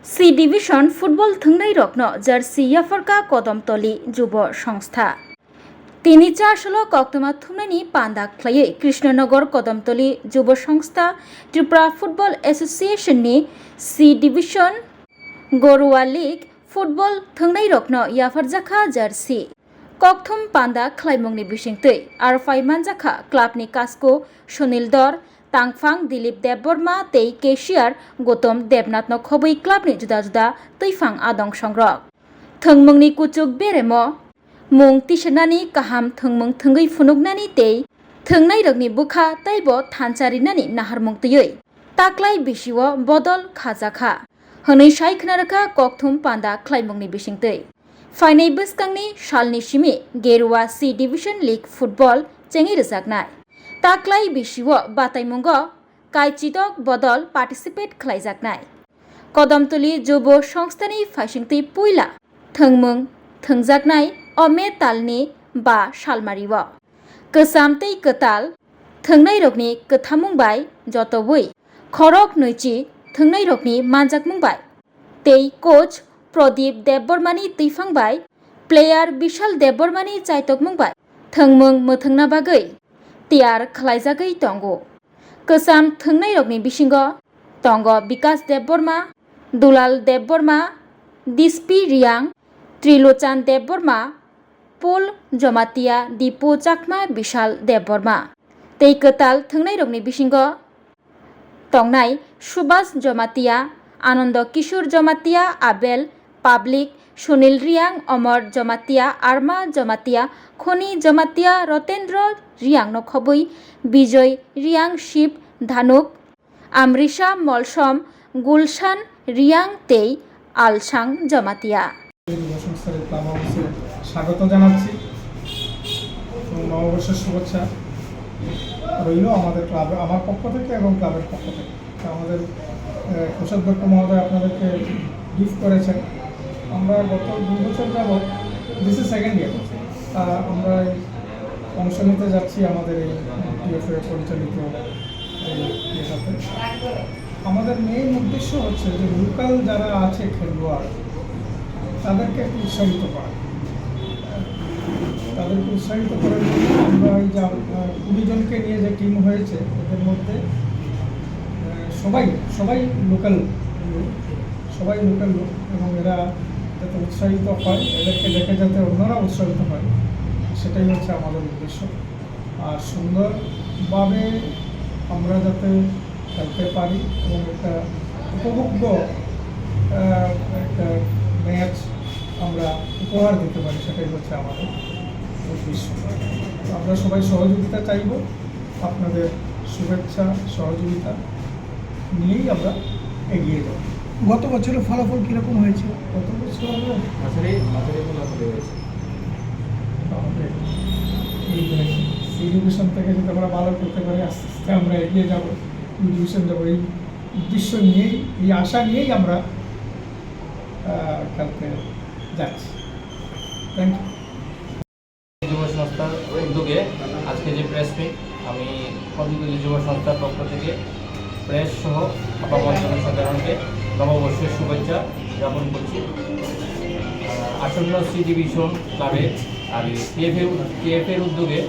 C division football थंनाय रत्न jersey याफरका कदमतली जुब संस्था तिनिचा आसल कक्तमा थुमनायनि पान्दा ख्लायै कृष्णनगर कदमतली जुब संस्था त्रिपुरा फुटबल एसोसिएशननि सि डिभिशन गरुवा लीग फुटबल थंनाय रत्न याफरजाखा जार्सी कक्थम पान्दा ख्लायमुंनि बिसिंतै आर फाइमानजाखा क्लाबनि कास्को सुनील दर तांगफां दिलीप देबबर्मा तै केशियार गौतम देबनाथ खबै क्लाबनि जुदा जुदा तैफां आदं संग्रक थंमुंनि कुचुक बेरेमो मुं तिसनानि काहाम थंमुं थंगै फुनुगनानि तै थंनाय रगनि बुखा तैबो थानसारिनानि नाहारमुं तैयै ताक्लाय बिसिव बदल खाजाखा हनै सायखनारखा कक्थुम पान्दा ख्लायमुंनि बिसिंतै फाइनाय बोसकांनि सालनि सिमि गेरुवा सि डिभिशन लीग फुटबल चेङै रोजाकनाय ताक्लाय बिसिव बातायमुंग काइचिदक बदल पार्टिसिपेट खालायजाकनाय कदमतली जुब संस्थानि फाइसिंतै पुइला थंमुं थंजाकनाय अमे तालनि बा सालमारिव गोसाम तै कताल थंनाय रगनि कथामुंबाय जतबै खरक नैचि थंनाय रगनि मानजाकमुंबाय तै कोच प्रदीप देबबर्मानि तैफांबाय प्लेयार विशाल देबबर्मानि चायतकमुंबाय थंमुं मोथोंना बागै तियार खालायजागै दंगो गोसाम थंनाय रगनि बिसिंग दंग विकास देबबर्मा दुलाल देबबर्मा दिसपि रियां त्रिलोचान देबबर्मा पुल जमातिया दीपु चाकमा विशाल देबबर्मा तै कताल थंनाय रगनि बिसिंग तंनाय सुभाष जमातिया आनंद किशोर जमातिया आबेल पाब्लिक सुनील रियां अमर जमातिया आरमा जमातिया खनि जमातिया रतेन्द्र रियां नखबै विजय रियां शिव धानुक आमरिशा मलसम गुलशान रियां तै आलसां जमातिया স্বাগত জানাচ্ছি এবং নববর্ষের শুভেচ্ছা রইল আমাদের ক্লাবে আমার পক্ষ থেকে এবং ক্লাবের পক্ষ থেকে আমাদের কোষাধ্যক্ষ মহোদয় আপনাদেরকে গিফট করেছেন আমরা গত 2 বছর যাবৎ দিস ইজ সেকেন্ড ইয়ার আমরা অংশ নিতে যাচ্ছি আমাদের এই টিএফএ পরিচালিত ইয়েটাতে আমাদের মেইন উদ্দেশ্য হচ্ছে যে লোকাল যারা আছে খেলোয়াড় তাদেরকে একটু উৎসাহিত করা তাদেরকে উৎসাহিত করার জন্য আমরা এই যে 20 জনকে নিয়ে যে টিম হয়েছে এদের মধ্যে সবাই লোকাল লোক এবং এরা যাতে উৎসাহিত হয় এদেরকে দেখে যাতে অন্যরা উৎসাহিত হয় সেটাই হচ্ছে আমাদের উদ্দেশ্য আর সুন্দরভাবে আমরা যাতে খেলতে পারি এবং একটা উপভোগ্য একটা ম্যাচ আমরা উপহার দিতে পারি সেটাই হচ্ছে আমাদের উদ্দেশ্য আমরা সবাই সহযোগিতা চাইব আপনাদের শুভেচ্ছা সহযোগিতা নিয়েই আমরা এগিয়ে যাব গত বছরের ফলাফল কীরকম হয়েছে গত বছর আমাদের সি ডিভিশন থেকে যদি আমরা ভালো করতে পারি আস্তে আস্তে আমরা এগিয়ে যাব ডিভিশন যাবো এই উদ্দেশ্য নিয়েই এই আশা নিয়েই আমরা খেলতে যাচ্ছি থ্যাংক ইউ যুব সংস্থার উদ্যোগে আজকে যে প্রেস মিট আমি কদমতলী যুব সংস্থার পক্ষ থেকে প্রেস সহ আপামর জনসাধারণকে নববর্ষের শুভেচ্ছা জ্ঞাপন করছি আসন্ন সি ডিভিশন ক্লাবে আর টিএফের উদ্যোগে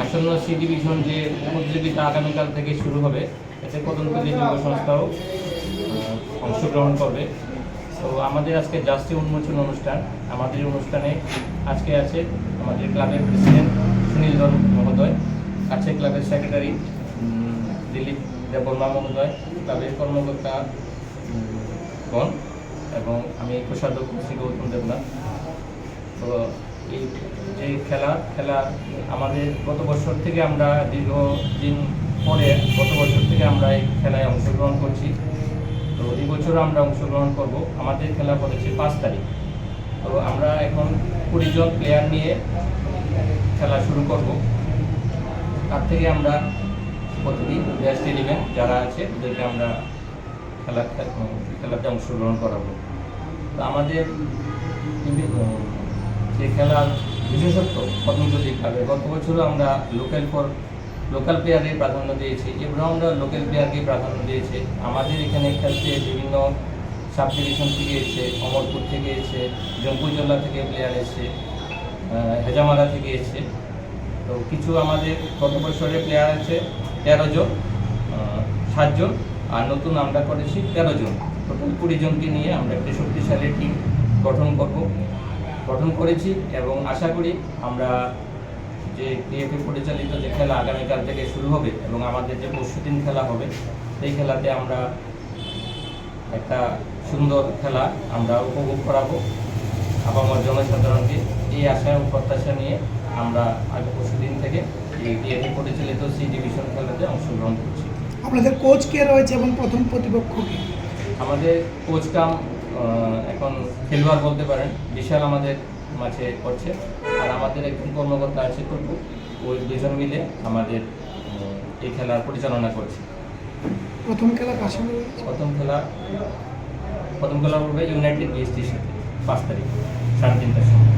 আসন্ন সি ডিভিশন যে প্রতিযোগিতা আগামীকাল থেকে শুরু হবে এতে কদমতলী যুব সংস্থাও অংশগ্রহণ করবে তো আমাদের আজকে জার্সি উন্মোচন অনুষ্ঠান আমাদের অনুষ্ঠানে আজকে আছে আমাদের ক্লাবের প্রেসিডেন্ট সুনীল দর মহোদয় আছে ক্লাবের সেক্রেটারি দিলীপ দেববর্মা মহোদয় ক্লাবের কর্মকর্তা গণ এবং আমি কোষাধ্যক্ষ শ্রী গৌতম দেবনাথ তো এই যে খেলা আমাদের গত বছর থেকে আমরা দীর্ঘদিন পরে গত বছর থেকে আমরা এই খেলায় অংশগ্রহণ করছি তো এই বছরও আমরা অংশগ্রহণ করব আমাদের খেলা পড়েছে 5 তারিখ তো আমরা এখন 20 জন প্লেয়ার নিয়ে খেলা শুরু করব তার থেকে প্রতিদিন বেস্ট 11 যারা আছে ওদেরকে আমরা খেলাতে অংশগ্রহণ করাবো তো আমাদের যে খেলার বিশেষত্ব কদমতলী ক্লাবে গত বছরও আমরা লোকাল প্লেয়ারের প্রাধান্য দিয়েছি এবারও আমরা লোকাল প্লেয়ারকে প্রাধান্য দিয়েছি আমাদের এখানে খেলতে বিভিন্ন সাব ডিভিশন থেকে এসছে, অমরপুর থেকে এসছে, জম্পুজলা থেকে প্লেয়ার এসছে, হেজামারা থেকে এসছে। তো কিছু আমাদের গত বছরের প্লেয়ার আছে 13 জন, 7 জন, আর নতুন আমরা করেছি 13 জন। টোটাল 20 জনকে নিয়ে আমরা একটি শক্তিশালী টিম গঠন করেছি এবং আশা করি আমরা যে ডিএফএ পরিচালিত যে খেলা আগামীকাল থেকে শুরু হবে এবং আমাদের যে পরশুদিন খেলা হবে সেই খেলাতে আমরা একটা সুন্দর খেলা আমরা উপভোগ করাবো আপামর জনসাধারণকে। এই আশা ও প্রত্যাশা নিয়ে আমরা আগে পরশুদিন থেকে এই ডিএফএ পরিচালিত সি ডিভিশন খেলাতে অংশগ্রহণ করছি। আপনাদের কোচ কে রয়েছে এবং প্রথম প্রতিপক্ষ কে? আমাদের কোচ কাম এখন খেলোয়াড় বলতে পারেন বিশাল আমাদের মাঝে করছে, আর আমাদের একজন কর্মকর্তা আছে টুকু, ওই দুজন মিলে আমাদের এই খেলার পরিচালনা করছে। প্রথম খেলা কার সঙ্গে রয়েছে? প্রথম খেলা হবে ইউনাইটেড বিএসটির সাথে 5 তারিখ 3:30টার সময়।